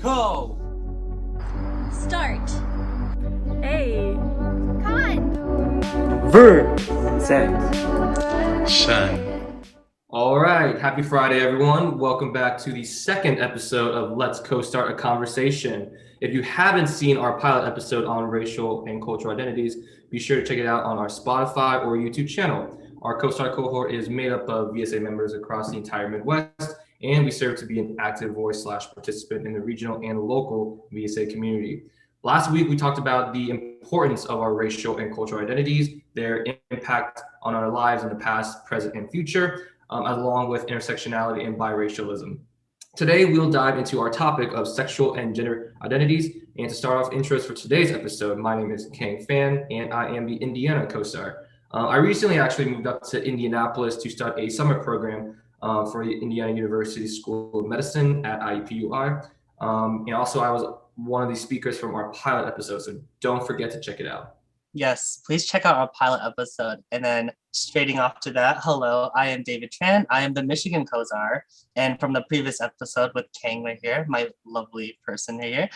Co. Start. Hey. Con. Ver. Send. Shun. All right, happy Friday, everyone. Welcome back to the second episode of Let's CoStaRt a Conversation. If you haven't seen our pilot episode on racial and cultural identities, be sure to check it out on our Spotify or YouTube channel. Our CoStaRt cohort is made up of VSA members across the entire Midwest, and we serve to be an active voice/participant in the regional and local VSA community. Last week, we talked about the importance of our racial and cultural identities, their impact on our lives in the past, present, and future, along with intersectionality and biracialism. Today, we'll dive into our topic of sexual and gender identities. And to start off intros for today's episode, my name is Kang Fan, and I am the Indiana CoSR. I recently actually moved up to Indianapolis to start a summer program for the Indiana University School of Medicine at IUPUI. And also, I was one of the speakers from our pilot episode, so don't forget to check it out. Yes, please check out our pilot episode. And then straighting off to that, hello, I am David Tran. I am the Michigan CoSR. And from the previous episode with Kang right here, my lovely person right here.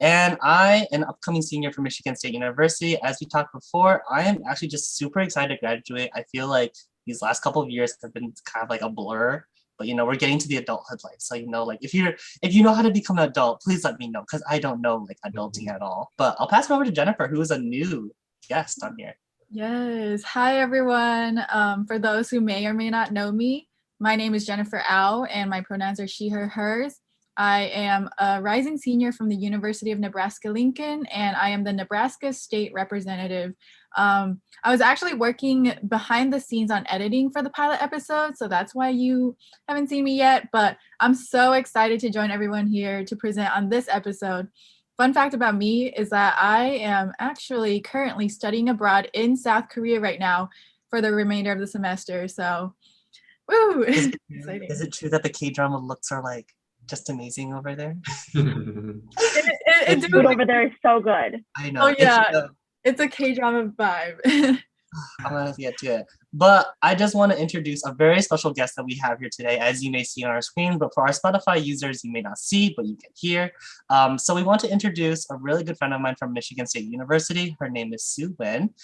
And I, an upcoming senior from Michigan State University, as we talked before, I am actually just super excited to graduate. I feel like these last couple of years have been kind of like a blur. But we're getting to the adulthood life. So if you know how to become an adult, please let me know, because I don't know adulting at all. But I'll pass it over to Jennifer, who is a new guest on here. Yes. Hi, everyone. For those who may or may not know me, my name is Jennifer Au, and my pronouns are she, her, hers. I am a rising senior from the University of Nebraska-Lincoln, and I am the Nebraska State Representative. I was actually working behind the scenes on editing for the pilot episode, so that's why you haven't seen me yet, but I'm so excited to join everyone here to present on this episode. Fun fact about me is that I am actually currently studying abroad in South Korea right now for the remainder of the semester, so woo! Is it true that the K-drama looks are just amazing over there? The food over there is so good. I know. Oh yeah, it's a K-drama vibe. I'm gonna get to it. But I just want to introduce a very special guest that we have here today, as you may see on our screen, but for our Spotify users, you may not see, but you can hear. So we want to introduce a really good friend of mine from Michigan State University. Her name is Sue Wong.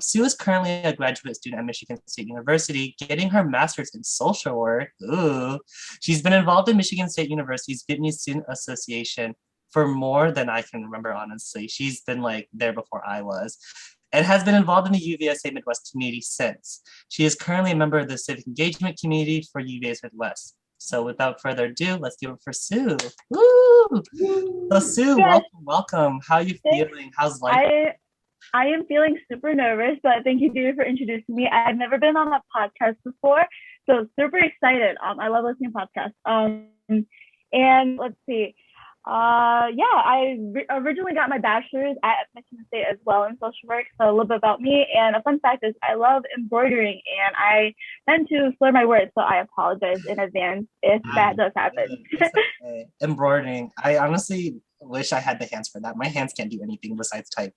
Sue is currently a graduate student at Michigan State University, getting her master's in social work. Ooh. She's been involved in Michigan State University's Vietnamese Student Association for more than I can remember, honestly. She's been there before I was, and has been involved in the UVSA-Midwest community since. She is currently a member of the civic engagement community for UVSA-Midwest. So without further ado, let's give it for Sue. Woo! So Sue, Yes. welcome. How are you feeling? How's life? I am feeling super nervous, but thank you, David, for introducing me. I've never been on a podcast before, so super excited. I love listening to podcasts. And let's see. I originally got my bachelor's at Michigan State as well in social work. So a little bit about me. And a fun fact is I love embroidering, and I tend to slur my words. So I apologize in advance if that does happen. Okay. Embroidering. I honestly wish I had the hands for that. My hands can't do anything besides type.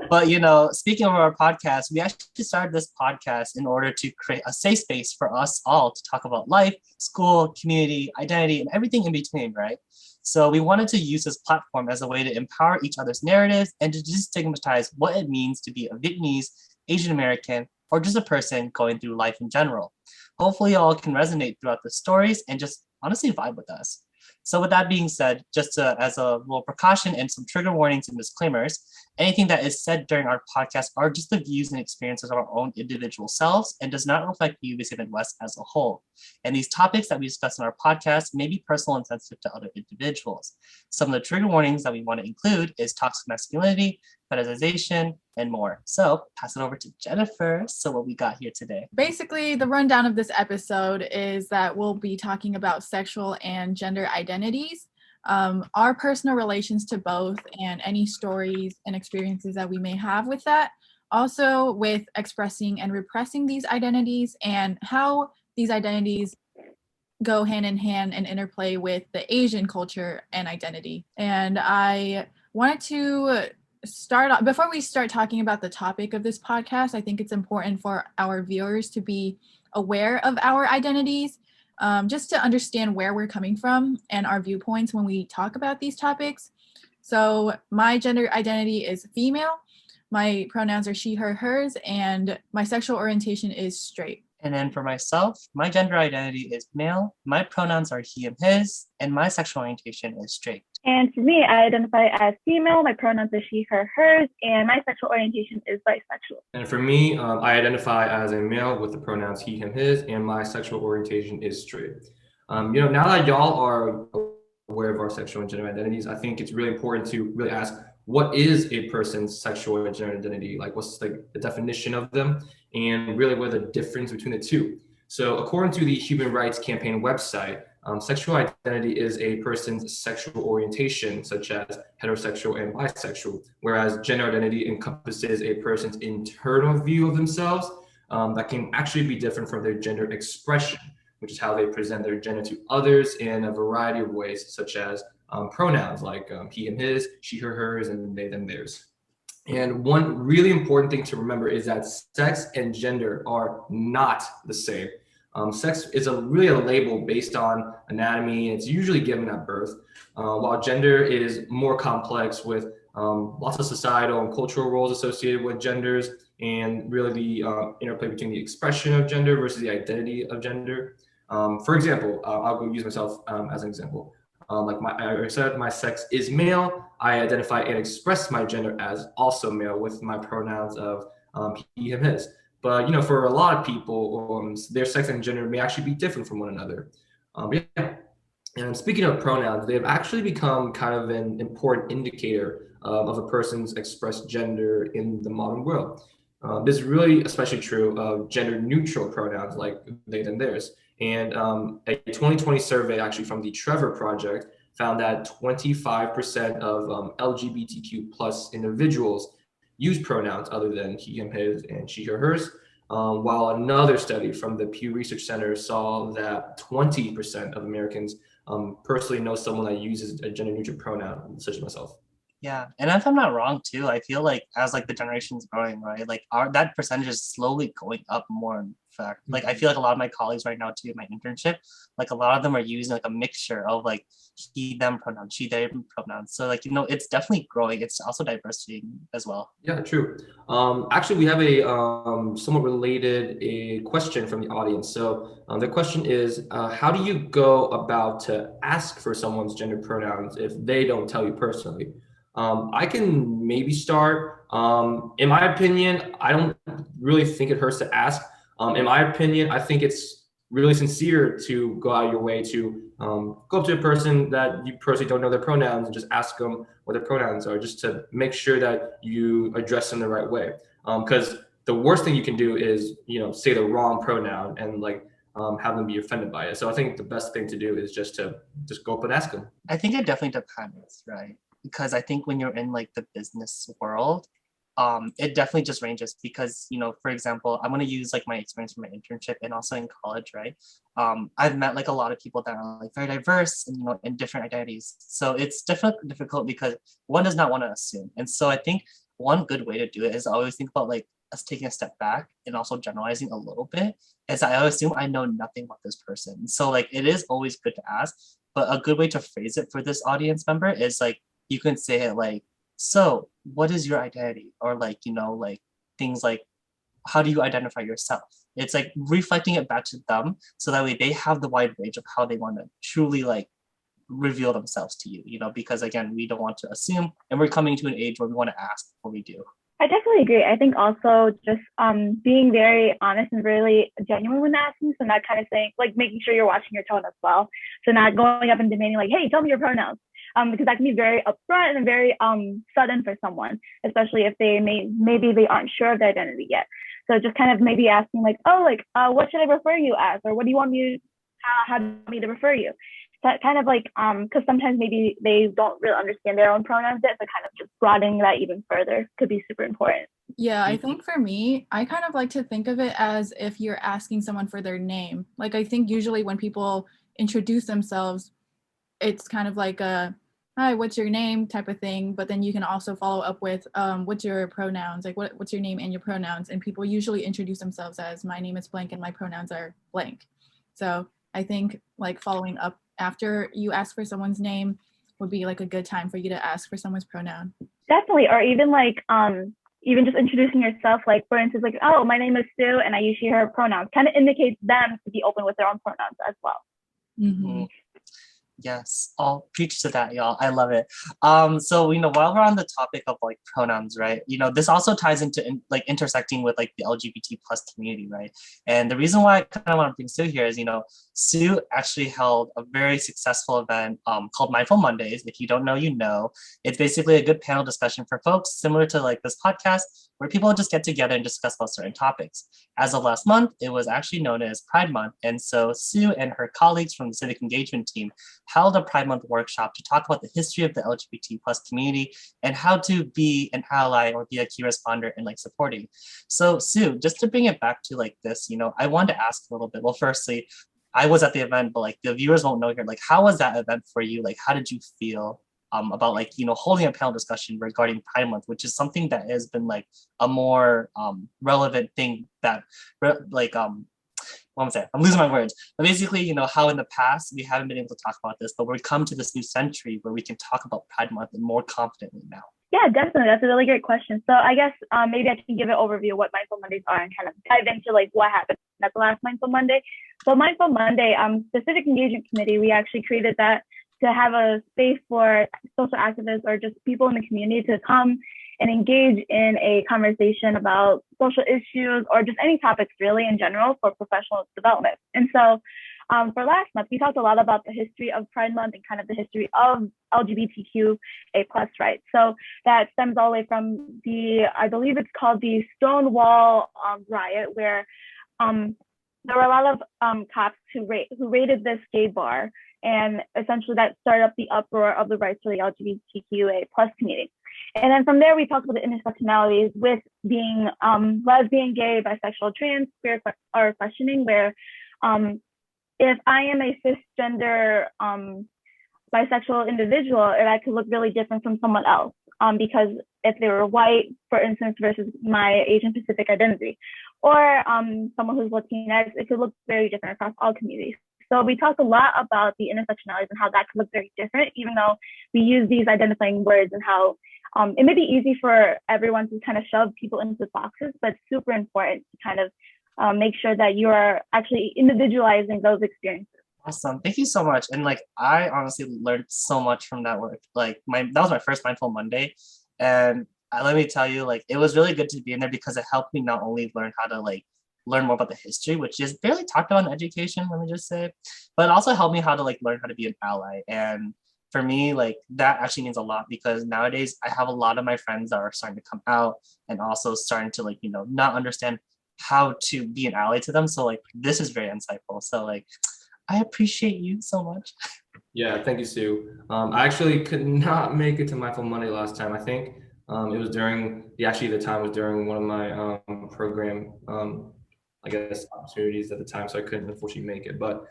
But speaking of our podcast, we actually started this podcast in order to create a safe space for us all to talk about life, school, community, identity, and everything in between, right? So we wanted to use this platform as a way to empower each other's narratives and to destigmatize what it means to be a Vietnamese, Asian American, or just a person going through life in general. Hopefully y'all can resonate throughout the stories and just honestly vibe with us. So with that being said, just as a little precaution and some trigger warnings and disclaimers, anything that is said during our podcast are just the views and experiences of our own individual selves and does not reflect the UVSA-Midwest as a whole. And these topics that we discuss in our podcast may be personal and sensitive to other individuals. Some of the trigger warnings that we want to include is toxic masculinity, fetishization, and more. So pass it over to Jennifer. So what we got here today? Basically, the rundown of this episode is that we'll be talking about sexual and gender identities, our personal relations to both, and any stories and experiences that we may have with that. Also with expressing and repressing these identities and how these identities go hand in hand and interplay with the Asian culture and identity. And I wanted to before we start talking about the topic of this podcast, I think it's important for our viewers to be aware of our identities. just to understand where we're coming from and our viewpoints when we talk about these topics. So my gender identity is female, my pronouns are she, her, hers, and my sexual orientation is straight. And then for myself, my gender identity is male, my pronouns are he and his, and my sexual orientation is straight. And for me, I identify as female, my pronouns are she, her, hers, and my sexual orientation is bisexual. And for me, I identify as a male with the pronouns he, him, his, and my sexual orientation is straight. Now that y'all are aware of our sexual and gender identities, I think it's really important to really ask, what is a person's sexual and gender identity? Like, what's the definition of them? And really, what are the difference between the two? So according to the Human Rights Campaign website, sexual identity is a person's sexual orientation, such as heterosexual and bisexual, whereas gender identity encompasses a person's internal view of themselves that can actually be different from their gender expression, which is how they present their gender to others in a variety of ways, such as pronouns like he and his, she, her, hers, and they, them, theirs. And one really important thing to remember is that sex and gender are not the same. Sex is really a label based on anatomy, and it's usually given at birth, while gender is more complex with lots of societal and cultural roles associated with genders, and really the interplay between the expression of gender versus the identity of gender. For example, I'll go use myself as an example. Like I said, my sex is male. I identify and express my gender as also male with my pronouns of he, him, his. But for a lot of people, their sex and gender may actually be different from one another. Yeah. And speaking of pronouns, they've actually become kind of an important indicator of a person's expressed gender in the modern world. This is really especially true of gender neutral pronouns like they, them, theirs. And a 2020 survey actually from the Trevor Project found that 25% of LGBTQ plus individuals use pronouns other than he, him, his, and she, her, hers. While another study from the Pew Research Center saw that 20% of Americans personally know someone that uses a gender neutral pronoun, such as myself. Yeah, and if I'm not wrong too, I feel like as like the generation's growing, right, like that percentage is slowly going up more. In fact, like I feel like a lot of my colleagues right now too in my internship, like a lot of them are using like a mixture of like he, them pronouns, she, they pronouns. So like it's definitely growing. It's also diversity as well. Yeah, true. Actually, we have a somewhat related question from the audience. So the question is, how do you go about to ask for someone's gender pronouns if they don't tell you personally? I can maybe start. In my opinion, I don't really think it hurts to ask. In my opinion, I think it's really sincere to go out of your way to go up to a person that you personally don't know their pronouns and just ask them what their pronouns are, just to make sure that you address them the right way. Because the worst thing you can do is, say the wrong pronoun and like have them be offended by it. So I think the best thing to do is just go up and ask them. I think it definitely depends, right? Because I think when you're in like the business world, it definitely just ranges because, for example, I'm going to use like my experience from my internship and also in college, right? I've met like a lot of people that are like very diverse and, in different identities. So it's difficult because one does not want to assume. And so I think one good way to do it is I always think about like us taking a step back and also generalizing a little bit, as I assume I know nothing about this person. So like it is always good to ask, but a good way to phrase it for this audience member is like, you can say it like, so what is your identity? Or like, like things like, how do you identify yourself? It's like reflecting it back to them so that way they have the wide range of how they want to truly like reveal themselves to you, because again, we don't want to assume, and we're coming to an age where we want to ask before we do. I definitely agree. I think also just being very honest and really genuine when asking, so not kind of saying, like making sure you're watching your tone as well. So not going up and demanding like, hey, tell me your pronouns. Because that can be very upfront and very sudden for someone, especially if maybe they aren't sure of their identity yet. So just kind of maybe asking like, oh, like what should I refer you as, or what do you want me how do you want me to refer you? That kind of like because sometimes maybe they don't really understand their own pronouns yet, so kind of just broadening that even further could be super important. Yeah, I think for me, I kind of like to think of it as if you're asking someone for their name. Like I think usually when people introduce themselves, it's kind of like a hi, what's your name type of thing, but then you can also follow up with what's your pronouns, like what's your name and your pronouns, and people usually introduce themselves as my name is blank and my pronouns are blank. So I think like following up after you ask for someone's name would be like a good time for you to ask for someone's pronoun. Definitely, or even like even just introducing yourself, like for instance, like, oh, my name is Sue and I use she, her pronouns, kind of indicates them to be open with their own pronouns as well. Mm-hmm. Yes, I'll preach to that, y'all. I love it. So while we're on the topic of like pronouns, right? This also ties into like intersecting with like the LGBT plus community, right? And the reason why I kind of want to bring Sue here is, Sue actually held a very successful event called Mindful Mondays. If you don't know, you know. It's basically a good panel discussion for folks similar to like this podcast, where people just get together and discuss about certain topics. As of last month, it was actually known as Pride Month, and so Sue and her colleagues from the Civic Engagement team held a Pride Month workshop to talk about the history of the LGBT plus community and how to be an ally or be a key responder and like supporting. So Sue, just to bring it back to like this, I wanted to ask a little bit. Well, firstly, I was at the event, but like the viewers won't know here, like how was that event for you? Like how did you feel about like, holding a panel discussion regarding Pride Month, which is something that has been like a more relevant thing that like, what am I saying? I'm losing my words. But basically, how in the past we haven't been able to talk about this, but we're come to this new century where we can talk about Pride Month and more confidently now. Yeah, definitely. That's a really great question. So I guess maybe I can give an overview of what Mindful Mondays are and kind of dive into like what happened at the last Mindful Monday. So Mindful Monday, Specific Engagement Committee, we actually created that to have a space for social activists or just people in the community to come and engage in a conversation about social issues or just any topics really in general for professional development. And so for last month, we talked a lot about the history of Pride Month and kind of the history of LGBTQA+ rights. So that stems all the way from I believe it's called the Stonewall riot, where there were a lot of cops who raided this gay bar, and essentially that started up the uproar of the rights for the LGBTQA+ community. And then from there, we talked about the intersectionalities with being lesbian, gay, bisexual, trans, queer, or questioning, where if I am a cisgender bisexual individual, I could look really different from someone else because if they were white, for instance, versus my Asian Pacific identity, or someone who's Latinx, it could look very different across all communities. So we talked a lot about the intersectionalities and how that could look very different, even though we use these identifying words, and how it may be easy for everyone to kind of shove people into boxes, but it's super important to kind of make sure that you are actually individualizing those experiences. Awesome. Thank you so much. And like, I honestly learned so much from that work. Like that was my first Mindful Monday. And let me tell you, like, it was really good to be in there because it helped me not only learn how to like learn more about the history, which is barely talked about in education, let me just say, but it also helped me how to like learn how to be an ally. And for me, like that actually means a lot because nowadays I have a lot of my friends that are starting to come out and also starting to like, not understand how to be an ally to them. So like, this is very insightful. So like, I appreciate you so much. Yeah, thank you, Sue. I actually could not make it to Mindful Monday last time. I think it was during, the time was during one of my program, I guess, opportunities at the time, so I couldn't unfortunately make it. But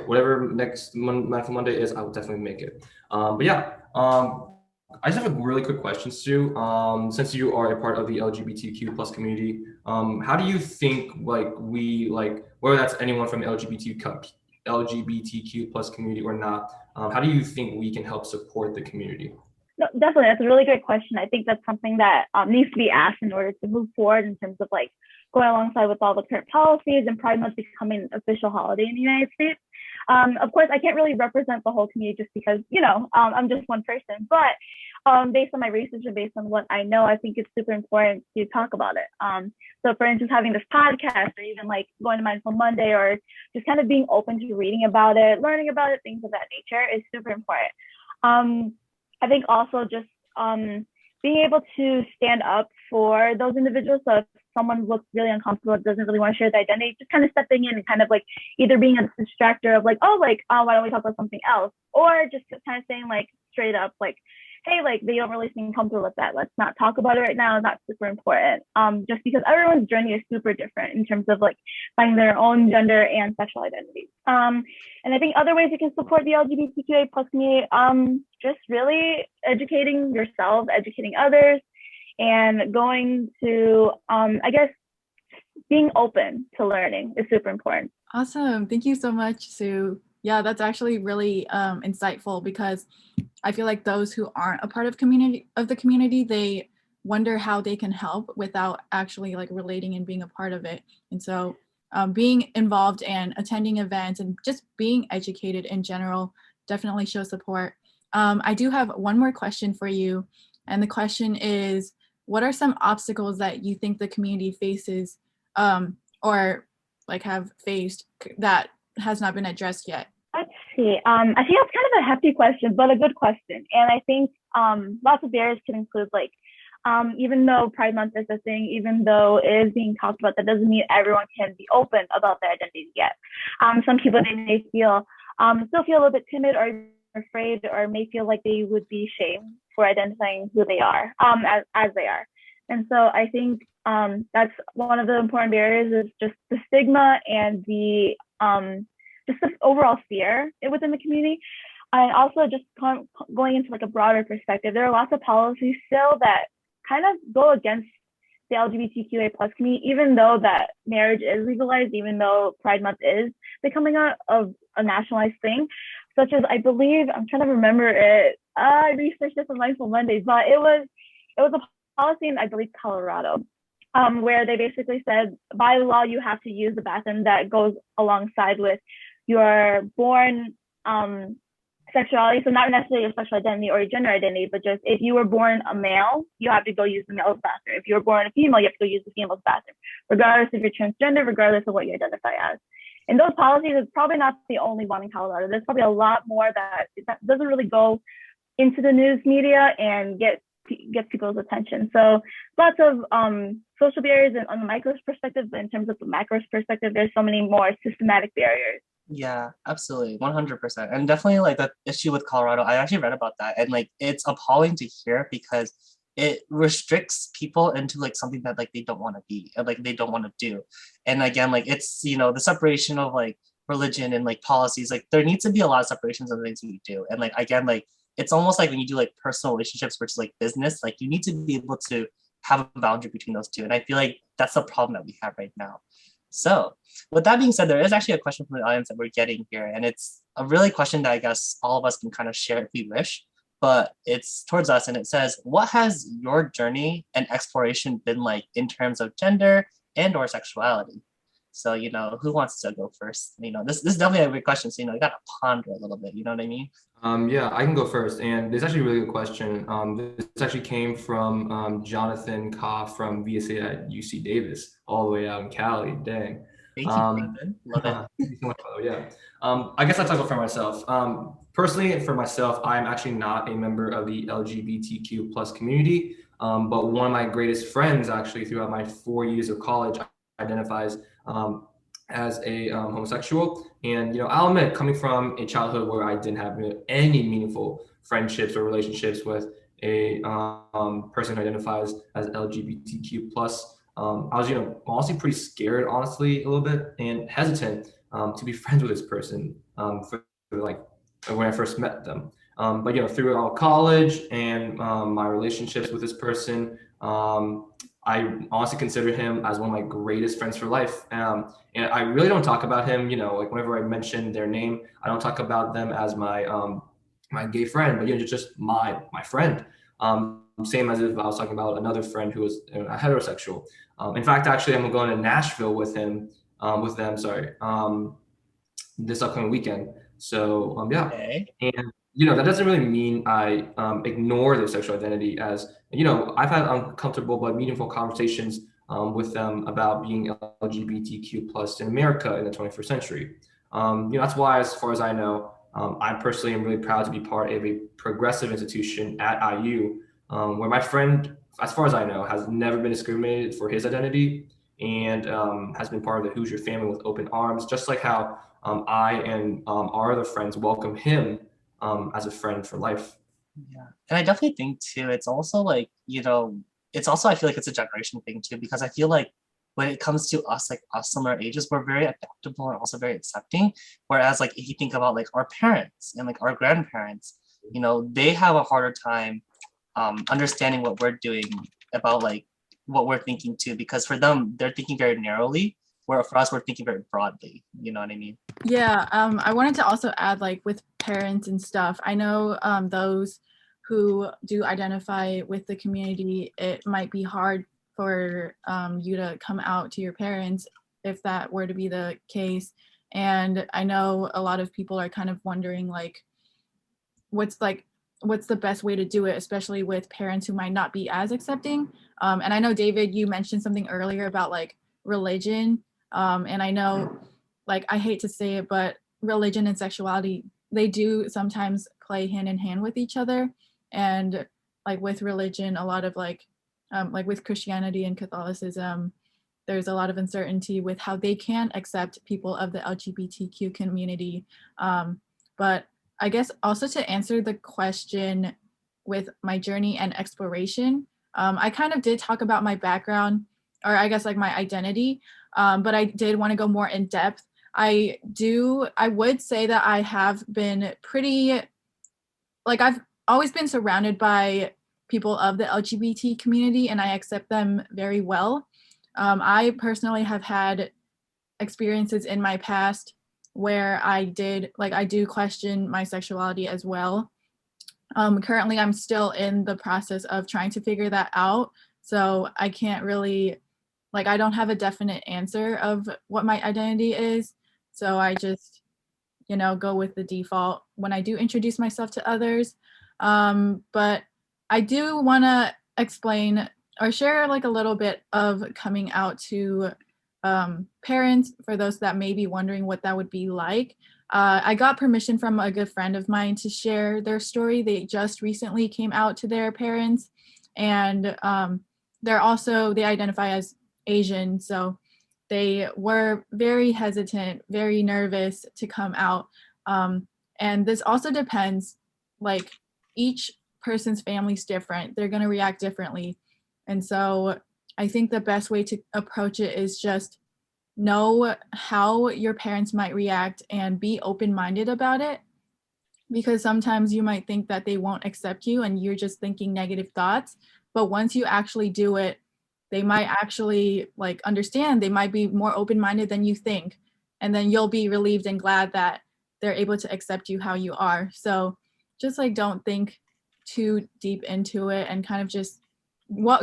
whatever next Mindful Monday is, I will definitely make it. But yeah, I just have a really quick question, Sue. Since you are a part of the LGBTQ plus community, how do you think like we like, whether that's anyone from the LGBTQ plus community or not, how do you think we can help support the community? No, definitely, that's a really great question. I think that's something that needs to be asked in order to move forward in terms of like going alongside with all the current policies and Pride Month becoming an official holiday in the United States. Of course, I can't really represent the whole community just because, I'm just one person, but based on my research and based on what I know, I think it's super important to talk about it. So for instance, having this podcast or even like going to Mindful Monday or just kind of being open to reading about it, learning about it, things of that nature is super important. I think also just being able to stand up for those individuals. So if someone looks really uncomfortable, doesn't really want to share the identity, just kind of stepping in and kind of like either being a distractor of like, why don't we talk about something else? Or just kind of saying like straight up, like, hey, like they don't really seem comfortable with that. Let's not talk about it right now. That's super important. Just because everyone's journey is super different in terms of like finding their own gender and sexual identities. And I think other ways you can support the LGBTQA plus community, just really educating yourself, educating others, and going to, being open to learning is super important. Awesome. Thank you so much, Sue. Yeah, that's actually really insightful, because I feel like those who aren't a part of the community, they wonder how they can help without actually like relating and being a part of it. And so being involved and attending events and just being educated in general definitely shows support. I do have one more question for you. And the question is, what are some obstacles that you think the community faces or like have faced that has not been addressed yet? Let's see. I think that's kind of a hefty question, but a good question. And I think lots of barriers can include like, even though Pride Month is a thing, even though it is being talked about, that doesn't mean everyone can be open about their identity yet. Some people, they may feel, still feel a little bit timid or afraid, or may feel like they would be shamed for identifying who they are, as they are. And so I think that's one of the important barriers, is just the stigma and the overall fear within the community. And also just going into like a broader perspective, there are lots of policies still that kind of go against the LGBTQA plus community, even though that marriage is legalized, even though Pride Month is becoming a nationalized thing, such as, I believe, I'm trying to remember it, I researched this on Mindful Mondays, but it was a policy in, I believe, Colorado, where they basically said, by law, you have to use the bathroom that goes alongside with your born sexuality. So not necessarily your sexual identity or your gender identity, but just if you were born a male, you have to go use the male's bathroom. If you were born a female, you have to go use the female's bathroom, regardless if you're transgender, regardless of what you identify as. And those policies is probably not the only one in Colorado. There's probably a lot more that doesn't really go into the news media and get people's attention. So lots of social barriers on the micro perspective, but in terms of the macro perspective, there's so many more systematic barriers. Yeah, absolutely. 100%. And definitely like the issue with Colorado, I actually read about that, and like it's appalling to hear, because it restricts people into like something that like they don't want to be, and like they don't want to do. And again, like it's, the separation of like religion and like policies, like there needs to be a lot of separations of the things we do. And like again, like it's almost like when you do like personal relationships versus like business, like you need to be able to have a boundary between those two. And I feel like that's the problem that we have right now. So with that being said, there is actually a question from the audience that we're getting here, and it's a really question that I guess all of us can kind of share if we wish, but it's towards us, and it says, what has your journey and exploration been like in terms of gender and or sexuality? So, who wants to go first? This is definitely a great question. So, you got to ponder a little bit, you know what I mean? Yeah, I can go first. And this is actually a really good question. This actually came from Jonathan Ka from VSA at UC Davis, all the way out in Cali. Dang. Thank you, Jonathan. Love it. Thank you so much, brother. Yeah. I guess I'll talk about for myself. Personally, for myself, I'm actually not a member of the LGBTQ plus community, but one of my greatest friends actually throughout my 4 years of college identifies as a homosexual. And I'll admit, coming from a childhood where I didn't have any meaningful friendships or relationships with a person who identifies as LGBTQ plus, I was honestly pretty scared, honestly, a little bit, and hesitant to be friends with this person for like when I first met them. But throughout college and my relationships with this person, I honestly consider him as one of my greatest friends for life. And I really don't talk about him, like whenever I mention their name, I don't talk about them as my my gay friend, but just my friend. Same as if I was talking about another friend who was a heterosexual. In fact, actually, I'm going to Nashville with them, this upcoming weekend. So yeah, Okay. and that doesn't really mean I ignore their sexual identity, as I've had uncomfortable but meaningful conversations with them about being LGBTQ plus in America in the 21st century. That's why, as far as I know, I personally am really proud to be part of a progressive institution at IU, where my friend, as far as I know, has never been discriminated for his identity, and has been part of the Hoosier family with open arms, just like how I and our other friends welcome him as a friend for life. Yeah. And I definitely think too, it's also like, it's also, I feel like it's a generation thing too, because I feel like when it comes to us, like us similar ages, we're very adaptable and also very accepting. Whereas like, if you think about like our parents and like our grandparents, they have a harder time understanding what we're doing about like what we're thinking too, because for them, they're thinking very narrowly, where for us, we're thinking very broadly. You know what I mean? Yeah, I wanted to also add, like, with parents and stuff, I know those who do identify with the community, it might be hard for you to come out to your parents if that were to be the case. And I know a lot of people are kind of wondering, like, what's the best way to do it, especially with parents who might not be as accepting. And I know, David, you mentioned something earlier about, like, religion. And I know, like, I hate to say it, but religion and sexuality, they do sometimes play hand in hand with each other. And, like, with religion, a lot of, like with Christianity and Catholicism, there's a lot of uncertainty with how they can accept people of the LGBTQ community. But I guess also to answer the question with my journey and exploration, I kind of did talk about my background, or I guess, like, my identity, but I did want to go more in depth. I would say that I have been pretty, like, I've always been surrounded by people of the LGBT community, and I accept them very well. I personally have had experiences in my past where I do question my sexuality as well. Currently, I'm still in the process of trying to figure that out. So I can't really, like, I don't have a definite answer of what my identity is. So I just, go with the default when I do introduce myself to others. But I do want to explain or share, like, a little bit of coming out to parents, for those that may be wondering what that would be like. I got permission from a good friend of mine to share their story. They just recently came out to their parents, and they identify as Asian, so they were very hesitant, very nervous to come out. And this also depends, like, each person's family's different. They're going to react differently. And so I think the best way to approach it is just know how your parents might react and be open-minded about it, because sometimes you might think that they won't accept you and you're just thinking negative thoughts. But once you actually do it, they might actually, like, understand. They might be more open-minded than you think. And then you'll be relieved and glad that they're able to accept you how you are. So just, like, don't think too deep into it and kind of just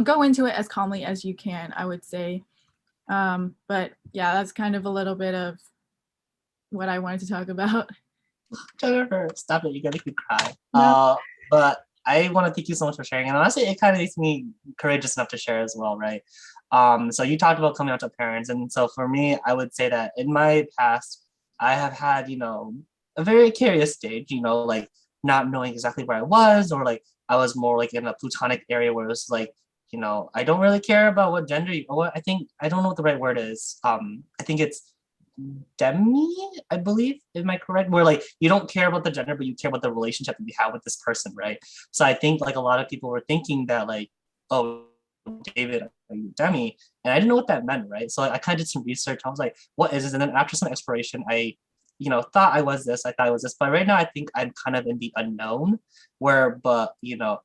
go into it as calmly as you can, I would say. But yeah, that's kind of a little bit of what I wanted to talk about. Jennifer, stop it. You're going to make me cry. No. But I want to thank you so much for sharing. And honestly, it kind of makes me courageous enough to share as well, right? So you talked about coming out to parents. And so for me, I would say that in my past, I have had, a very curious stage, like not knowing exactly where I was, or like I was more like in a platonic area where it was like, I don't really care about what gender I don't know what the right word is. I think it's demi, I believe. Am I correct? Where, like, you don't care about the gender, but you care about the relationship that you have with this person, right? So I think, like, a lot of people were thinking that, like, oh, David, are you demi? And I didn't know what that meant, right? So I kind of did some research. I was like, what is this? And then after some exploration, I thought I was this, but right now I think I'm kind of in the unknown but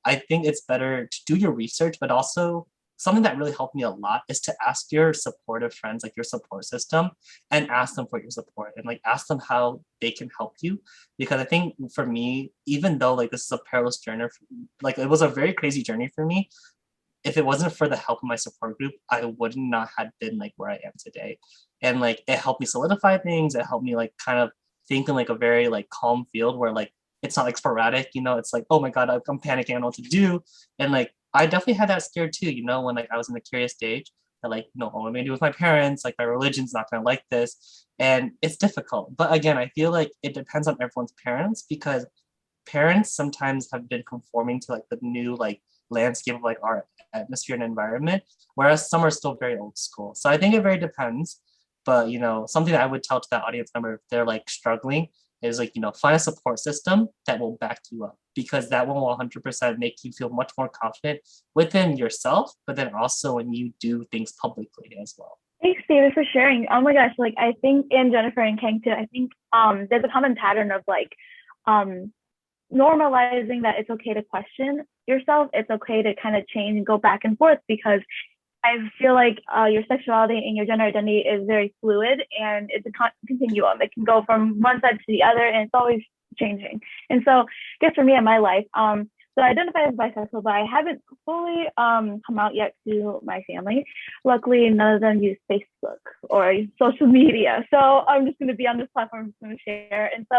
I think it's better to do your research, but also something that really helped me a lot is to ask your supportive friends, like your support system, and ask them for your support and, like, ask them how they can help you. Because I think for me, even though, like, this is a perilous journey, like, it was a very crazy journey for me, if it wasn't for the help of my support group, I would not have been, like, where I am today. And, like, it helped me solidify things. It helped me, like, kind of think in, like, a very, like, calm field where, like, it's not, like, sporadic, it's like, oh my God, I'm panicking, I don't know what to do. And, like, I definitely had that scare too, when, like, I was in the curious stage that, like, what am I gonna do with my parents? Like, my religion's not gonna like this. And it's difficult. But again, I feel like it depends on everyone's parents, because parents sometimes have been conforming to, like, the new, like, landscape of, like, our atmosphere and environment, whereas some are still very old school. So I think it very depends. But something that I would tell to that audience member if they're, like, struggling is, like, find a support system that will back you up, because that will 100% make you feel much more confident within yourself, but then also when you do things publicly as well. Thanks, David, for sharing. Oh my gosh, like, I think in Jennifer and Kang too, I think there's a common pattern of, like, normalizing that it's okay to question yourself. It's okay to kind of change and go back and forth, because I feel like your sexuality and your gender identity is very fluid, and it's a continuum. It can go from one side to the other, and it's always changing. And so, I guess for me in my life, so I identify as bisexual, but I haven't fully come out yet to my family. Luckily, none of them use Facebook or social media, so I'm just going to be on this platform, just going to share. And so,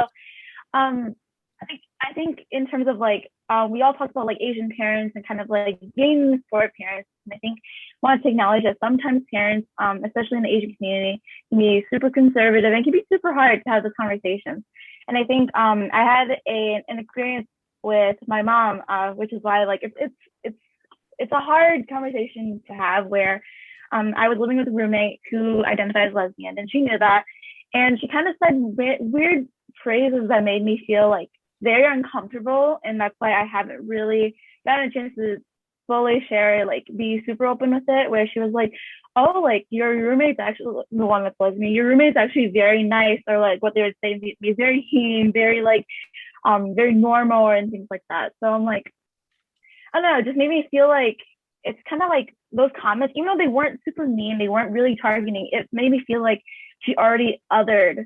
I think in terms of like we all talk about like Asian parents and kind of like being for parents, and I think want to acknowledge that sometimes parents, especially in the Asian community, can be super conservative and can be super hard to have those conversations. And I think I had an experience with my mom, which is why like it's a hard conversation to have, where I was living with a roommate who identified as lesbian, and she knew that, and she kind of said weird phrases that made me feel like very uncomfortable, and that's why I haven't really gotten a chance to fully share, like be super open with it, where she was like, oh, like your roommate's actually the one that's lesbian, your roommate's actually very nice, or like what they would say be very keen, very like very normal and things like that. So I'm like, I don't know, it just made me feel like it's kind of like those comments, even though they weren't super mean, they weren't really targeting, it made me feel like she already othered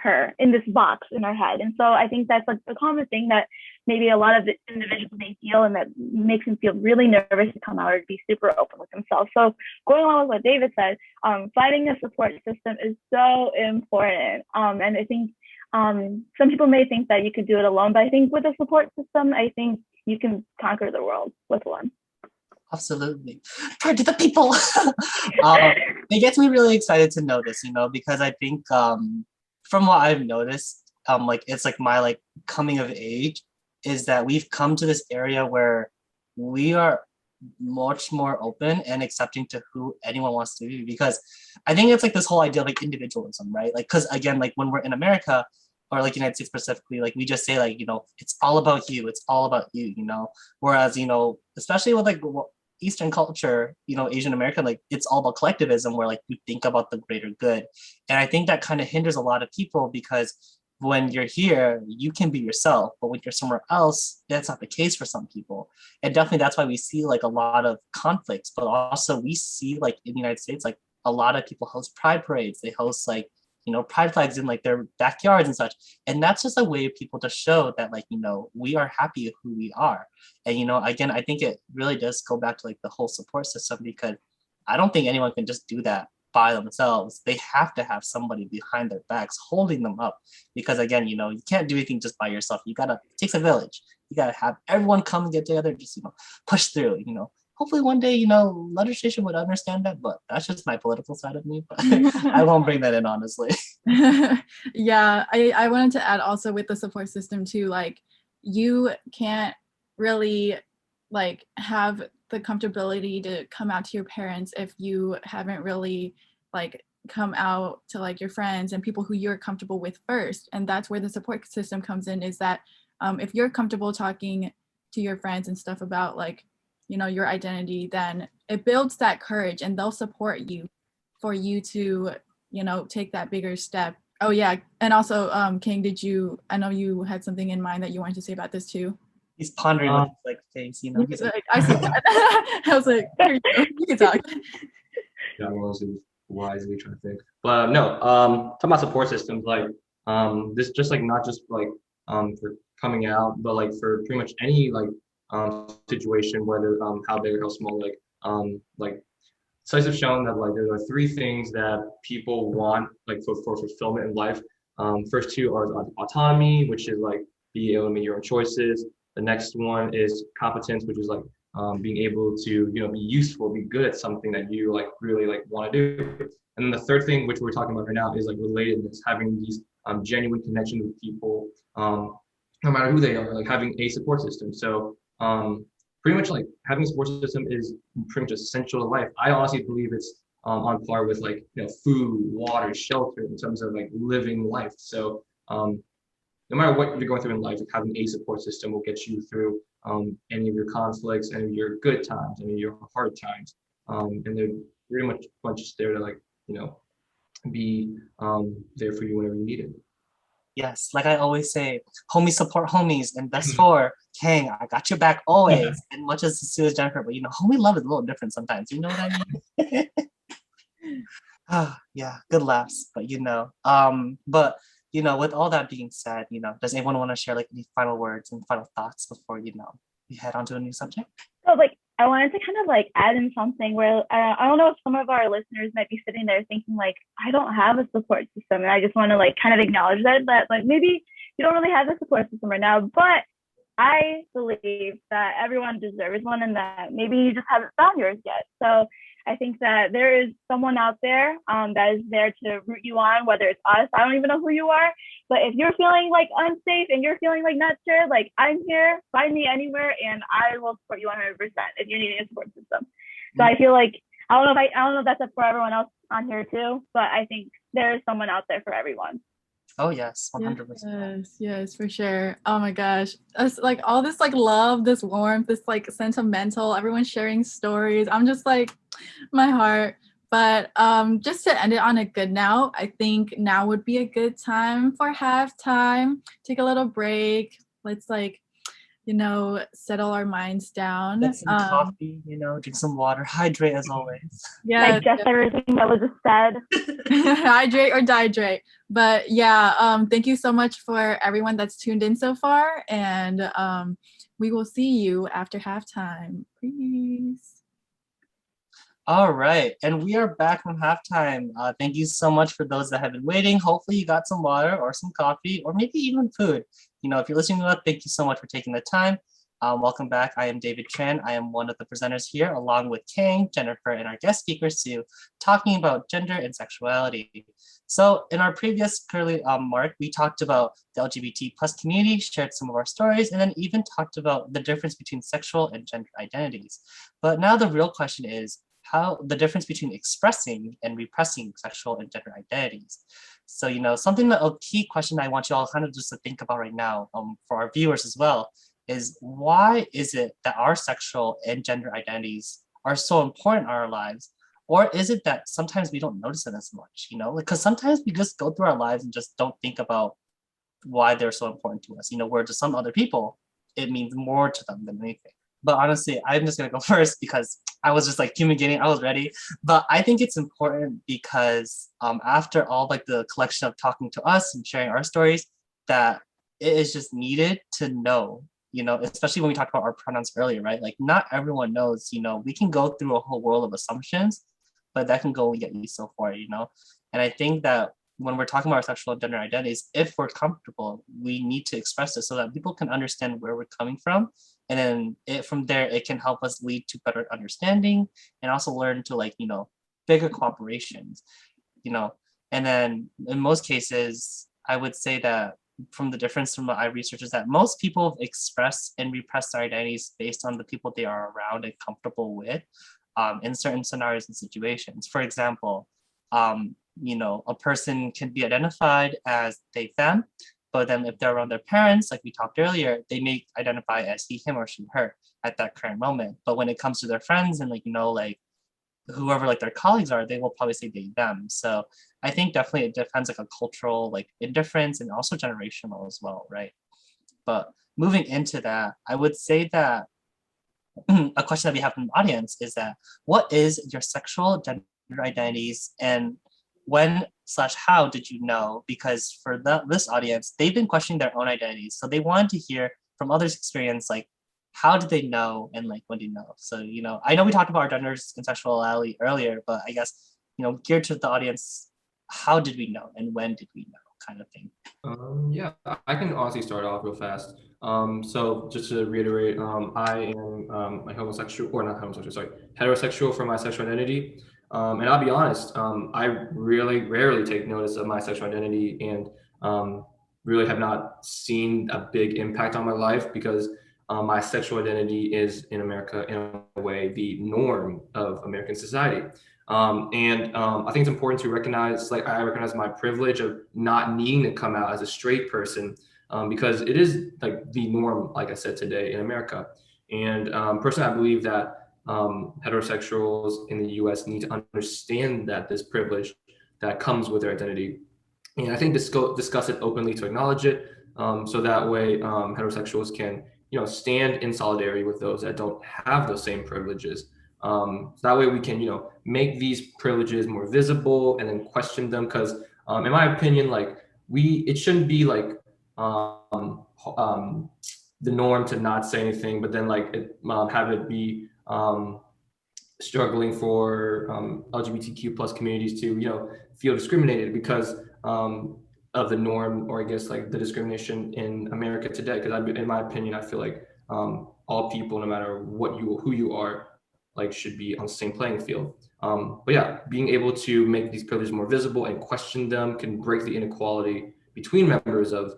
her in this box in her head. And so I think that's like a common thing that maybe a lot of the individuals may feel, and that makes them feel really nervous to come out or to be super open with themselves. So going along with what David said, finding a support system is so important. And I think some people may think that you could do it alone, but I think with a support system, I think you can conquer the world with one. Absolutely. Pray to the people. It gets me really excited to know this, because I think from what I've noticed, like it's like my like coming of age is that we've come to this area where we are much more open and accepting to who anyone wants to be, because I think it's like this whole idea of like individualism, right? Like, because again, like when we're in America or like United States specifically, like we just say like, it's all about you, whereas, especially with like Eastern culture, Asian American, like it's all about collectivism, where like you think about the greater good. And I think that kind of hinders a lot of people, because when you're here, you can be yourself, but when you're somewhere else, that's not the case for some people. And definitely that's why we see like a lot of conflicts, but also we see like in the United States, like a lot of people host pride parades, they host like, pride flags in like their backyards and such. And that's just a way of people to show that like, we are happy with who we are. And, again, I think it really does go back to like the whole support system, because I don't think anyone can just do that by themselves. They have to have somebody behind their backs holding them up, because again, you can't do anything just by yourself. You gotta, it takes a village. You gotta have everyone come and get together, just, push through, Hopefully one day, legislation would understand that, but that's just my political side of me. But I won't bring that in, honestly. Yeah, I wanted to add also with the support system too, like you can't really like have the comfortability to come out to your parents if you haven't really like come out to like your friends and people who you're comfortable with first. And that's where the support system comes in, is that if you're comfortable talking to your friends and stuff about like, your identity, then it builds that courage and they'll support you for you to, take that bigger step. Oh yeah. And also, King, I know you had something in mind that you wanted to say about this too. He's pondering with his like face, He's like, I see that. I was like, here you go. You can talk. Yeah, well, wisely trying to think. But no, talking about support systems, like this just like not just like for coming out, but like for pretty much any like situation, whether how big or how small, like studies have shown that like there are three things that people want like for fulfillment in life. First two are autonomy, which is like being able to make your own choices. The next one is competence, which is like being able to be useful, be good at something that you like really like want to do. And then the third thing, which we're talking about right now, is like relatedness, having these genuine connections with people, no matter who they are, like having a support system. So pretty much like having a support system is pretty much essential to life. I honestly believe it's on par with like food, water, shelter in terms of like living life. So no matter what you're going through in life, having a support system will get you through any of your conflicts, any of your good times, any of your hard times, and they're pretty much just there to like be there for you whenever you need it. Yes, like I always say, homies support homies, and that's for Kang. I got your back always. And much as Sue is Jennifer, but homie love is a little different sometimes. You know what I mean? Yeah, good laughs, but with all that being said, does anyone want to share like any final words and final thoughts before we head on to a new subject? So like I wanted to kind of like add in something where I don't know if some of our listeners might be sitting there thinking like I don't have a support system, and I just want to like kind of acknowledge that like maybe you don't really have a support system right now, but I believe that everyone deserves one, and that maybe you just haven't found yours yet. So I think that there is someone out there that is there to root you on, whether it's us. I don't even know who you are, but if you're feeling like unsafe and you're feeling like not sure, like I'm here, find me anywhere, and I will support you 100% if you're needing a support system. So I feel like I don't know if that's up for everyone else on here too, but I think there is someone out there for everyone. Oh yes, 100%. Yes, for sure. Oh my gosh, it's like all this like love, this warmth, this like sentimental. Everyone's sharing stories. I'm just like, my heart. But just to end it on a good note, I think now would be a good time for halftime. Take a little break. Let's like, settle our minds down. Get some coffee, drink some water, hydrate as always. Yeah, digest everything that was just said. Hydrate or dihydrate. But yeah, thank you so much for everyone that's tuned in so far, and we will see you after halftime. Peace. All right, and we are back from halftime. Thank you so much for those that have been waiting. Hopefully you got some water or some coffee or maybe even food. If you're listening to us, thank you so much for taking the time. Welcome back. I am David Chen. I am one of the presenters here, along with Kang, Jennifer, and our guest speaker, Sue, talking about gender and sexuality. So in our previous curly mark, we talked about the LGBT plus community, shared some of our stories, and then even talked about the difference between sexual and gender identities. But now the real question is, how the difference between expressing and repressing sexual and gender identities. So, a key question I want you all kind of just to think about right now for our viewers as well is, why is it that our sexual and gender identities are so important in our lives? Or is it that sometimes we don't notice it as much, because sometimes we just go through our lives and just don't think about why they're so important to us, where to some other people, it means more to them than anything. But honestly, I'm just gonna go first because I was just like fumigating, I was ready. But I think it's important because after all like the collection of talking to us and sharing our stories, that it is just needed to know, especially when we talked about our pronouns earlier, right? Like not everyone knows, we can go through a whole world of assumptions, but that can go and get you so far, And I think that when we're talking about our sexual and gender identities, if we're comfortable, we need to express it so that people can understand where we're coming from. And then from there, it can help us lead to better understanding and also learn to bigger cooperations, And then in most cases, I would say that from the difference from what I research is that most people express and repress their identities based on the people they are around and comfortable with in certain scenarios and situations. For example, a person can be identified as they, them, but then if they're around their parents, like we talked earlier, they may identify as he, him, or she, her at that current moment. But when it comes to their friends and whoever like their colleagues are, they will probably say they, them. So I think definitely it depends like a cultural like indifference and also generational as well, right? But moving into that, I would say that a question that we have from the audience is that, what is your sexual gender identities, and when/how did you know? Because for this audience, they've been questioning their own identities. So they wanted to hear from others' experience, like how did they know and like when do you know? So, I know we talked about our genders and sexuality earlier, but I guess, geared to the audience, how did we know and when did we know, kind of thing? Yeah, I can honestly start off real fast. So just to reiterate, I am a homosexual, or not homosexual, sorry, heterosexual for my sexual identity. And I'll be honest, I really rarely take notice of my sexual identity and really have not seen a big impact on my life because my sexual identity is in America, in a way, the norm of American society. And I think it's important to recognize, like I recognize my privilege of not needing to come out as a straight person because it is like the norm, like I said today, in America. And personally, I believe that heterosexuals in the US need to understand that this privilege that comes with their identity. And I think discuss it openly to acknowledge it, so that way heterosexuals can, stand in solidarity with those that don't have those same privileges. So that way we can, make these privileges more visible and then question them. Because in my opinion, like it shouldn't be like the norm to not say anything, but then like have it be struggling for LGBTQ plus communities to, feel discriminated because of the norm, or I guess like the discrimination in America today. Because in my opinion, I feel like all people, no matter who you are, like should be on the same playing field. But yeah, being able to make these privileges more visible and question them can break the inequality between members of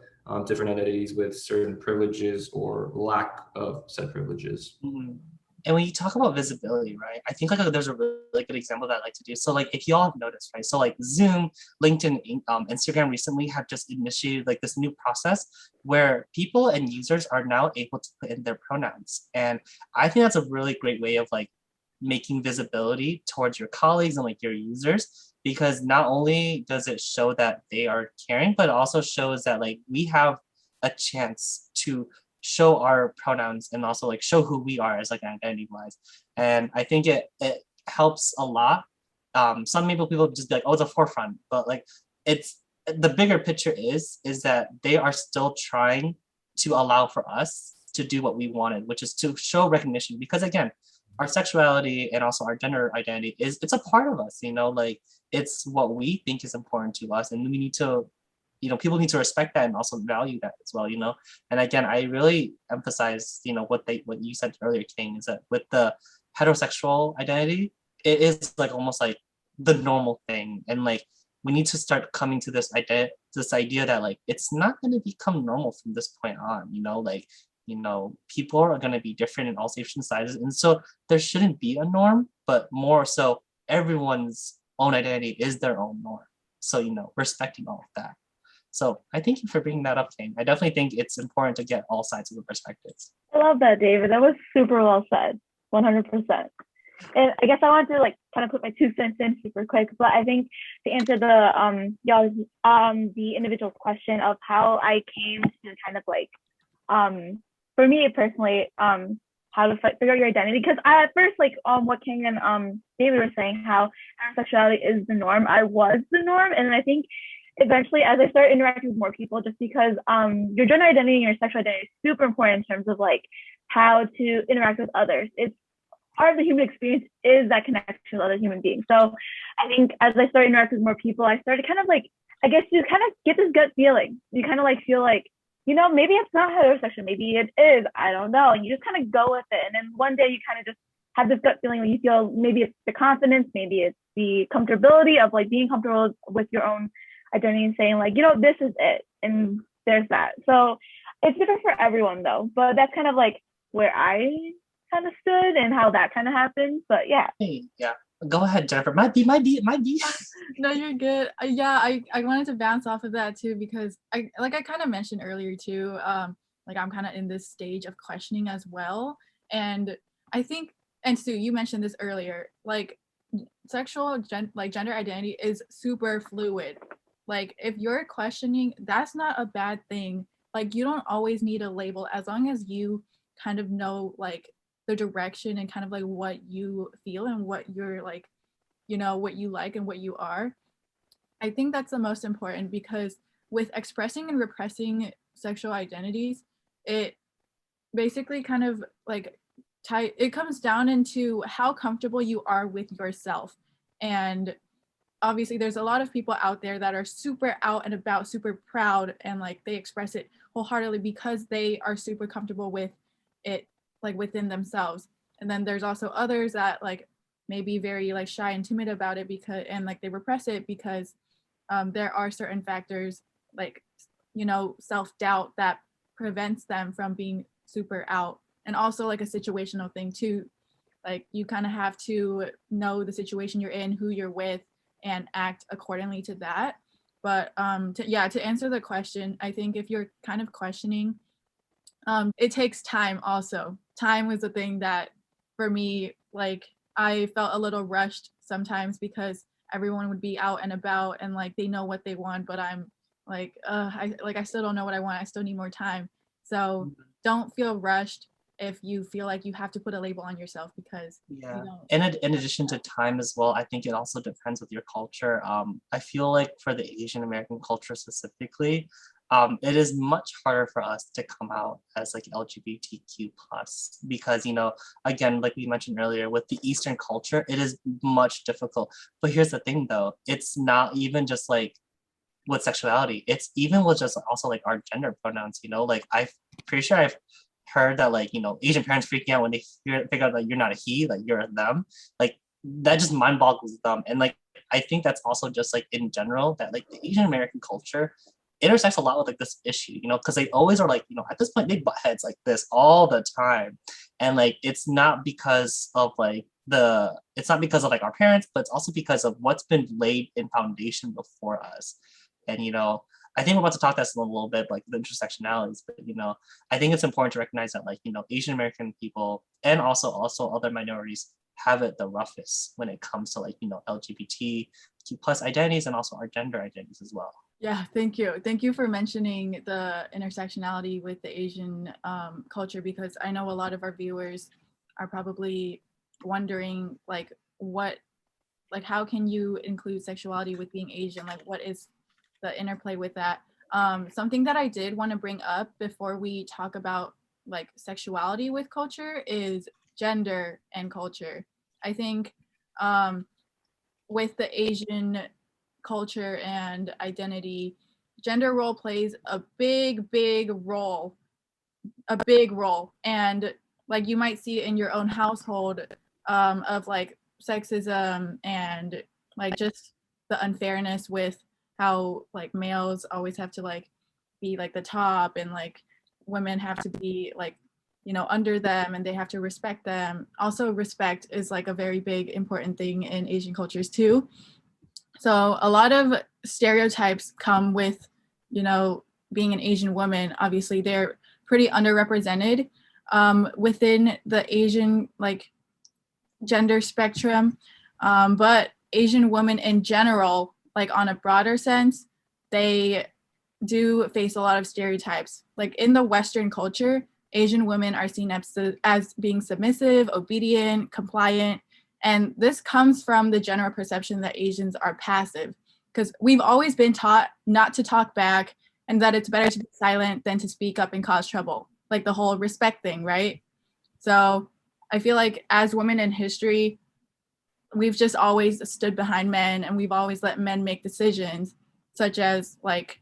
different identities with certain privileges or lack of said privileges. Mhm. And when you talk about visibility, right, I think like there's a really good example that I like to do. So like if y'all have noticed, right, so like Zoom, LinkedIn, Instagram recently have just initiated like this new process where people and users are now able to put in their pronouns. And I think that's a really great way of like making visibility towards your colleagues and like your users, because not only does it show that they are caring, but it also shows that like we have a chance to show our pronouns and also like show who we are as like identity wise. And I think it helps a lot. Some people just be like, oh, it's a forefront, but like it's the bigger picture is that they are still trying to allow for us to do what we wanted, which is to show recognition. Because again, our sexuality and also our gender identity it's a part of us, like it's what we think is important to us, and we need to, people need to respect that and also value that as well, And again, I really emphasize, what you said earlier, King, is that with the heterosexual identity, it is like almost like the normal thing. And like we need to start coming to this idea that like it's not going to become normal from this point on, like, people are going to be different in all shapes and sizes. And so there shouldn't be a norm, but more so everyone's own identity is their own norm. So, respecting all of that. So I thank you for bringing that up, Kane. I definitely think it's important to get all sides of the perspectives. I love that, David. That was super well said, 100%. And I guess I wanted to like kind of put my 2 cents in super quick, but I think to answer the individual's question of how I came to kind of like, for me personally, how to figure out your identity, because I at first, like what King and David were saying, how homosexuality is the norm. I was the norm, and I think eventually, as I started interacting with more people, just because your gender identity and your sexual identity is super important in terms of like how to interact with others. It's part of the human experience is that connection with other human beings. So I think as I started interacting with more people, I started kind of like, I guess you kind of get this gut feeling. You kind of like feel like, maybe it's not heterosexual, maybe it is, I don't know. And you just kind of go with it. And then one day you kind of just have this gut feeling when you feel maybe it's the confidence, maybe it's the comfortability of like being comfortable with your own identity and saying like, this is it. And there's that. So it's different for everyone though, but that's kind of like where I kind of stood and how that kind of happened. But yeah. Hey, yeah. Go ahead, Jennifer. Might be. No, you're good. Yeah, I wanted to bounce off of that too, because I kind of mentioned earlier too, like I'm kind of in this stage of questioning as well. And I think, and Sue, you mentioned this earlier, like gender identity is super fluid. Like if you're questioning, that's not a bad thing. Like you don't always need a label, as long as you kind of know like the direction and kind of like what you feel and what you're like, what you like and what you are. I think that's the most important, because with expressing and repressing sexual identities, it basically kind of like it comes down into how comfortable you are with yourself. And obviously there's a lot of people out there that are super out and about, super proud, and like they express it wholeheartedly because they are super comfortable with it, like within themselves. And then there's also others that like may be very like shy and timid about it and like they repress it because there are certain factors like, self-doubt that prevents them from being super out. And also like a situational thing too. Like you kind of have to know the situation you're in, who you're with, and act accordingly to that. But to answer the question, I think if you're kind of questioning, it takes time also. Time was a thing that for me, like I felt a little rushed sometimes, because everyone would be out and about and like they know what they want, but I'm like, I still don't know what I want. I still need more time. So don't feel rushed if you feel like you have to put a label on yourself, because you don't. In addition to time as well, I think it also depends with your culture. I feel like for the Asian American culture specifically, it is much harder for us to come out as like LGBTQ plus because, you know, again, like we mentioned earlier, with the Eastern culture, it is much difficult. But here's the thing though, it's not even just like with sexuality, it's even with just also like our gender pronouns, you know, like I'm pretty sure I've heard that like, you know, Asian parents freaking out when they figure out that you're not a he, like you're a them, like that just mind boggles them. And like I think that's also just like in general that like the Asian American culture intersects a lot with like this issue, you know, because they always are like, you know, at this point they butt heads like this all the time. And like it's not because of like it's not because of like our parents, but it's also because of what's been laid in foundation before us. And you know, I think we're about to talk this in a little bit, like the intersectionalities, but you know, I think it's important to recognize that like, you know, Asian American people and also other minorities have it the roughest when it comes to like, you know, LGBTQ plus identities and also our gender identities as well. Yeah, thank you. Thank you for mentioning the intersectionality with the Asian culture, because I know a lot of our viewers are probably wondering like how can you include sexuality with being Asian? Like what is the interplay with that? Something that I did want to bring up before we talk about like sexuality with culture is gender and culture. I think with the Asian culture and identity, gender role plays a big role, and like you might see in your own household of like sexism and like just the unfairness with how like males always have to like be like the top and like women have to be like, you know, under them and they have to respect them. Also respect is like a very big important thing in Asian cultures too. So a lot of stereotypes come with, you know, being an Asian woman. Obviously they're pretty underrepresented within the Asian like gender spectrum, but Asian women in general, like on a broader sense, they do face a lot of stereotypes. Like in the Western culture, Asian women are seen as being submissive, obedient, compliant, and this comes from the general perception that Asians are passive, because we've always been taught not to talk back and that it's better to be silent than to speak up and cause trouble, like the whole respect thing, right? So I feel like as women in history, we've just always stood behind men and we've always let men make decisions, such as like,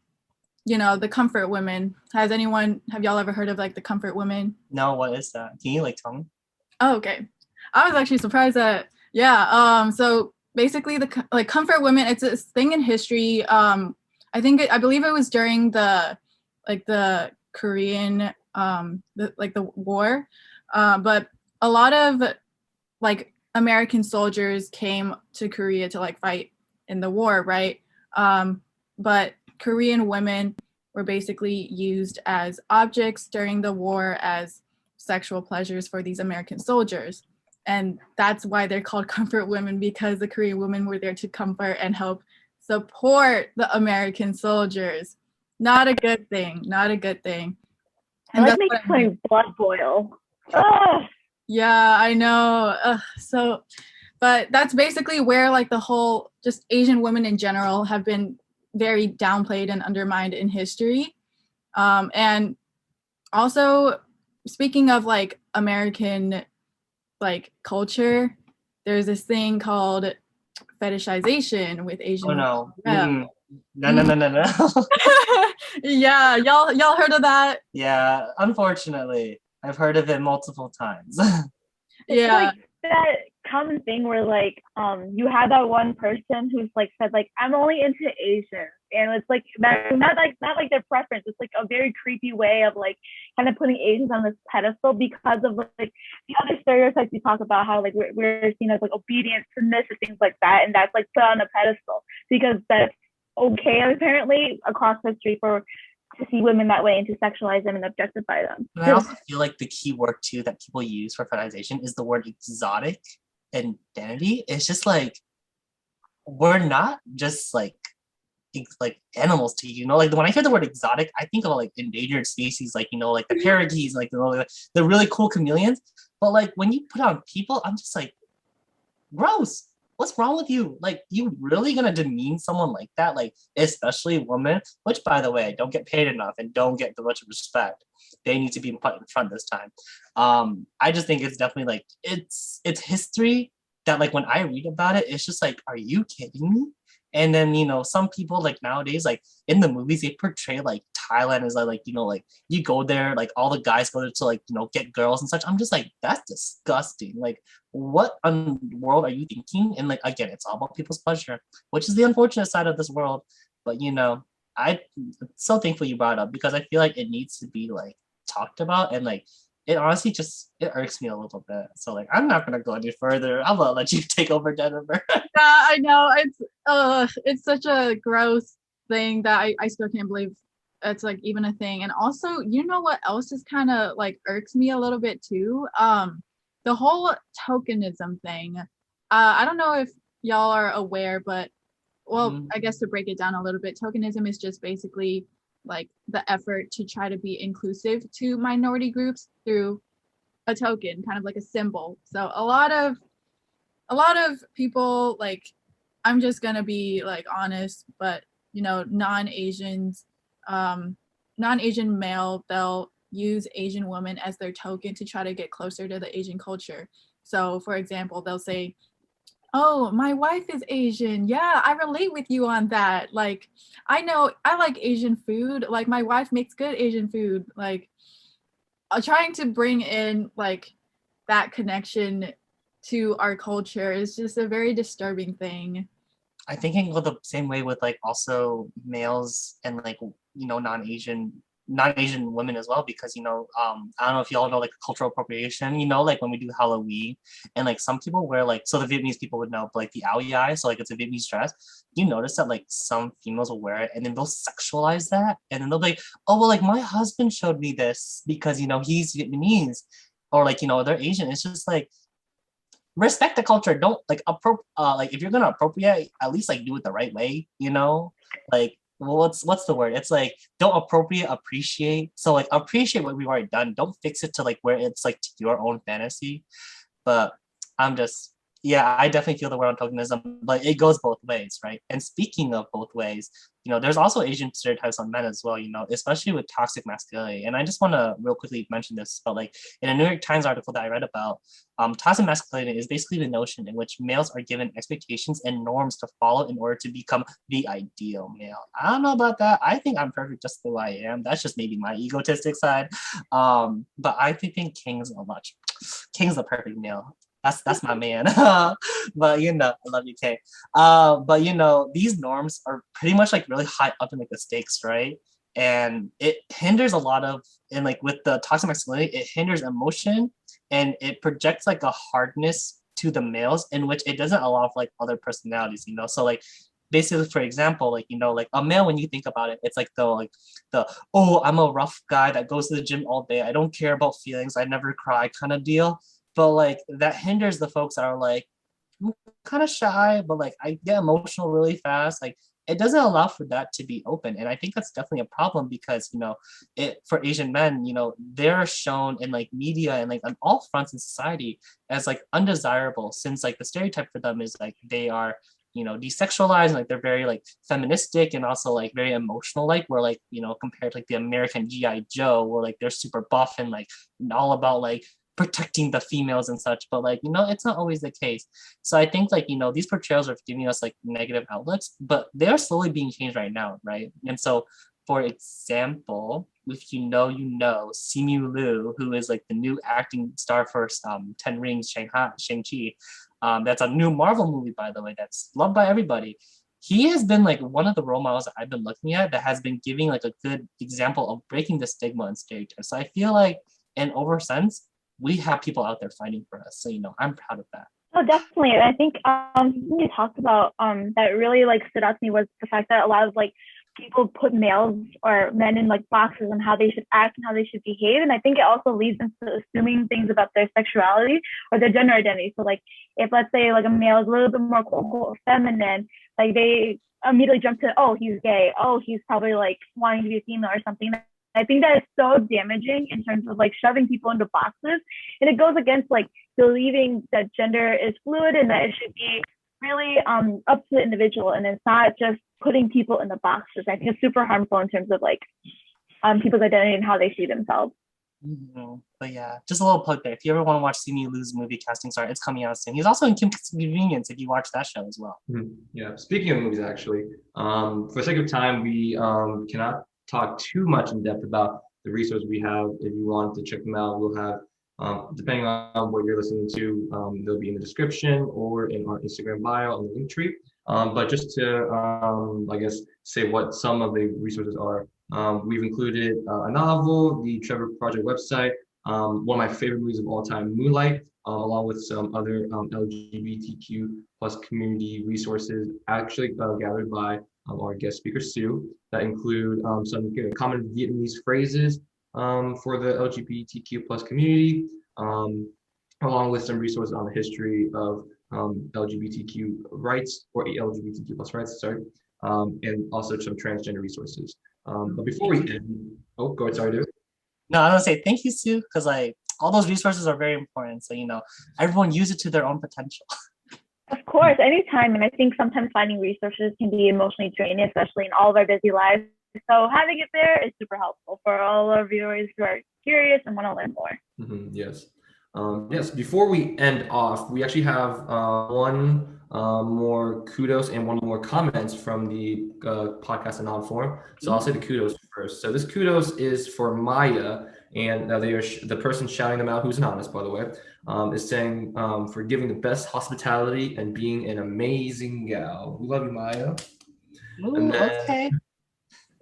you know, the comfort women. Have y'all ever heard of like the comfort women? No, what is that? Can you like tell me? Oh, okay. I was actually surprised that, yeah. So basically the like comfort women, it's this thing in history. I believe it was during the Korean, the war. But a lot of like American soldiers came to Korea to like fight in the war, right? But Korean women were basically used as objects during the war as sexual pleasures for these American soldiers. And that's why they're called comfort women, because the Korean women were there to comfort and help support the American soldiers. Not a good thing, not a good thing. And that makes my blood boil. Ugh. Yeah, I know. But that's basically where like the whole just Asian women in general have been very downplayed and undermined in history. And also speaking of like American like culture, there's this thing called fetishization with Asian women. Oh no. No. Yeah, y'all heard of that? Yeah, unfortunately, I've heard of it multiple times. It's like that common thing where like you have that one person who's like said like I'm only into Asians, and it's like not like their preference. It's like a very creepy way of like kind of putting Asians on this pedestal because of like the other stereotypes you talk about, how like we're seen as like obedient, submissive, things like that, and that's like put on a pedestal because that's okay apparently across history to see women that way and to sexualize them and objectify them. And I also feel like the key word too that people use for fetishization is the word exotic identity. It's just like, we're not just like animals to you, like when I hear the word exotic, I think of like endangered species, like like the parakeets, like the really cool chameleons. But like when you put on people, I'm just like, gross. What's wrong with you? Like, you really gonna demean someone like that? Like, especially women, which by the way, don't get paid enough and don't get the much respect. They need to be put in front this time. I just think it's definitely like it's history that like when I read about it, it's just like, are you kidding me? And then some people like nowadays, like in the movies, they portray like Thailand as like like you go there, like all the guys go there to like get girls and such. I'm just like, that's disgusting. Like, what in the world are you thinking? And like again, it's all about people's pleasure, which is the unfortunate side of this world. But I'm so thankful you brought it up, because I feel like it needs to be like talked about, and like it honestly just it irks me a little bit. So like I'm not gonna go any further. I'm gonna let you take over, Jennifer. Yeah, I know. It's such a gross thing that I still can't believe it's like even a thing. And also, you know what else is kind of like irks me a little bit too? The whole tokenism thing. I don't know if y'all are aware, but well, I guess to break it down a little bit, tokenism is just basically like the effort to try to be inclusive to minority groups through a token, kind of like a symbol. So a lot of people, like, I'm just gonna be like honest, but non-Asians, non-Asian male, they'll use Asian woman as their token to try to get closer to the Asian culture. So for example, they'll say, oh, my wife is Asian. Yeah, I relate with you on that. Like, I know I like Asian food. Like, my wife makes good Asian food. Like, trying to bring in like that connection to our culture is just a very disturbing thing. I think it go the same way with like also males and like non-Asian women as well, because I don't know if y'all know like cultural appropriation, like when we do Halloween, and like some people wear like, so the Vietnamese people would know, but like the ao dai, so like it's a Vietnamese dress. You notice that like some females will wear it and then they'll sexualize that, and then they'll be like, oh well, like my husband showed me this because he's Vietnamese, or like they're Asian. It's just like, respect the culture. Don't like like if you're gonna appropriate, at least like do it the right way, like, well, what's the word? It's like, don't appropriate, appreciate. So like appreciate what we've already done. Don't fix it to like where it's like to your own fantasy. But I'm just, yeah, I definitely feel the word on tokenism, but it goes both ways, right? And speaking of both ways, there's also Asian stereotypes on men as well, especially with toxic masculinity. And I just want to real quickly mention this, but like in a New York Times article that I read about, toxic masculinity is basically the notion in which males are given expectations and norms to follow in order to become the ideal male. I don't know about that. I think I'm perfect just the way I am. That's just maybe my egotistic side. But I think King's the perfect male. That's my man. But I love you, Kay. But these norms are pretty much like really high up in like the stakes, right? And it hinders a lot of, and like with the toxic masculinity, it hinders emotion, and it projects like a hardness to the males in which it doesn't allow for like other personalities, so like basically, for example, like like a male, when you think about it, it's like the oh, I'm a rough guy that goes to the gym all day, I don't care about feelings, I never cry kind of deal. But like that hinders the folks that are like, I'm kind of shy, but like I get emotional really fast. Like it doesn't allow for that to be open. And I think that's definitely a problem, because it, for Asian men, they're shown in like media and like on all fronts in society as like undesirable, since like the stereotype for them is like they are desexualized, like they're very like feministic and also like very emotional, like where like compared to like the American GI Joe, where like they're super buff and like all about like protecting the females and such. But like it's not always the case. So I think like these portrayals are giving us like negative outlets, but they are slowly being changed right now, right? And so, for example, if Simu Liu, who is like the new acting star for Ten Rings, Shang-Chi, that's a new Marvel movie, by the way, that's loved by everybody. He has been like one of the role models that I've been looking at that has been giving like a good example of breaking the stigma and stereotypes. So I feel like in over sense, we have people out there fighting for us. So, I'm proud of that. Oh, definitely. And I think something you talked about that really like stood out to me was the fact that a lot of like people put males or men in like boxes on how they should act and how they should behave. And I think it also leads into assuming things about their sexuality or their gender identity. So like if let's say like a male is a little bit more quote unquote feminine, like they immediately jump to, oh, he's gay, oh, he's probably like wanting to be a female or something. I think that is so damaging in terms of like shoving people into boxes, and it goes against like believing that gender is fluid and that it should be really up to the individual, and it's not just putting people in the boxes. I think it's super harmful in terms of like people's identity and how they see themselves. Mm-hmm. But yeah, just a little plug there. If you ever want to watch See Me Lose movie CoStaRt, it's coming out soon. He's also in Kim's Convenience if you watch that show as well. Mm-hmm. Yeah, speaking of movies, actually, for the sake of time, we cannot talk too much in depth about the resources we have. If you want to check them out, we'll have, depending on what you're listening to, they'll be in the description or in our Instagram bio on the link tree. But just to, I guess, say what some of the resources are, we've included a novel, the Trevor Project website, one of my favorite movies of all time, Moonlight, along with some other LGBTQ plus community resources actually gathered by our guest speaker, Sue, that include some common Vietnamese phrases for the LGBTQ plus community, along with some resources on the history of LGBTQ rights or LGBTQ plus rights, sorry, and also some transgender resources. But before we end, oh, go ahead, sorry, dude. No, I was gonna say thank you, Sue, because like all those resources are very important. So everyone use it to their own potential. Of course, anytime. And I think sometimes finding resources can be emotionally draining, especially in all of our busy lives. So having it there is super helpful for all our viewers who are curious and want to learn more. Mm-hmm, yes. Yes, before we end off, we actually have one more kudos and one more comments from the podcast Anon forum. So I'll say the kudos first. So this kudos is for Maya, and they are the person shouting them out, who's anonymous, by the way, is saying for giving the best hospitality and being an amazing gal. We love you, Maya. Ooh, okay.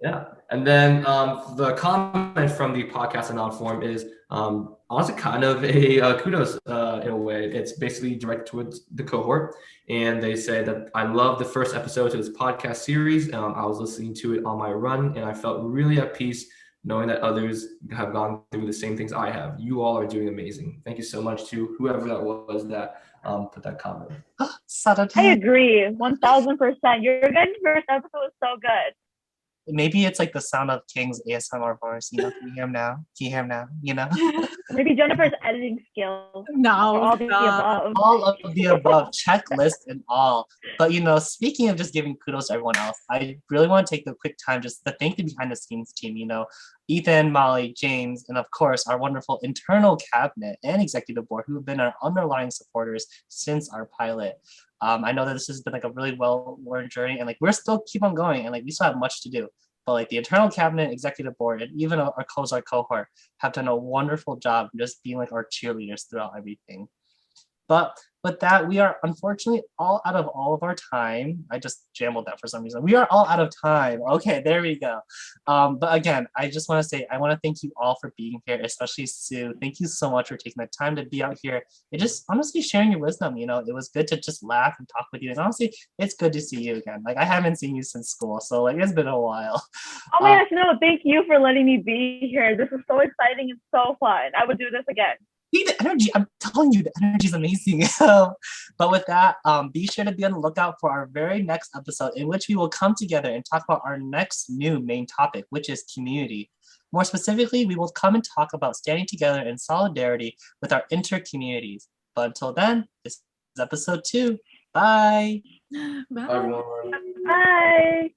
Yeah, and then the comment from the podcast Anon forum is honestly kind of a kudos in a way. It's basically directed towards the cohort, and they say that I love the first episode to this podcast series. I was listening to it on my run, and I felt really at peace knowing that others have gone through the same things I have. You all are doing amazing. Thank you so much to whoever that was that put that comment. I agree, 1,000%. Your guys' first episode was so good. Maybe it's like the Sound of King's ASMR voice. Can you hear him now? Can you hear him now? Maybe Jennifer's editing skills. No, all of the above. All of the above, checklist and all. But speaking of just giving kudos to everyone else, I really want to take the quick time just to thank the behind the scenes team. Ethan, Molly, James, and of course our wonderful internal cabinet and executive board who have been our underlying supporters since our pilot. I know that this has been like a really well-worn journey, and like we're still keep on going, and like we still have much to do. But like the internal cabinet, executive board, and even our CoSR cohort have done a wonderful job just being like our cheerleaders throughout everything. But with that, we are unfortunately all out of all of our time. I just jambled that for some reason. We are all out of time. Okay, there we go. But again, I just want to say, I want to thank you all for being here, especially Sue. Thank you so much for taking the time to be out here and just honestly sharing your wisdom. It was good to just laugh and talk with you. And honestly, it's good to see you again. Like I haven't seen you since school, so like it's been a while. Oh my gosh, no, thank you for letting me be here. This is so exciting and so fun. I would do this again. See the energy, I'm telling you, the energy is amazing. But with that, be sure to be on the lookout for our very next episode in which we will come together and talk about our next new main topic, which is community. More specifically, we will come and talk about standing together in solidarity with our inter-communities. But until then, this is episode 2. Bye. Bye. Bye, everyone. Bye.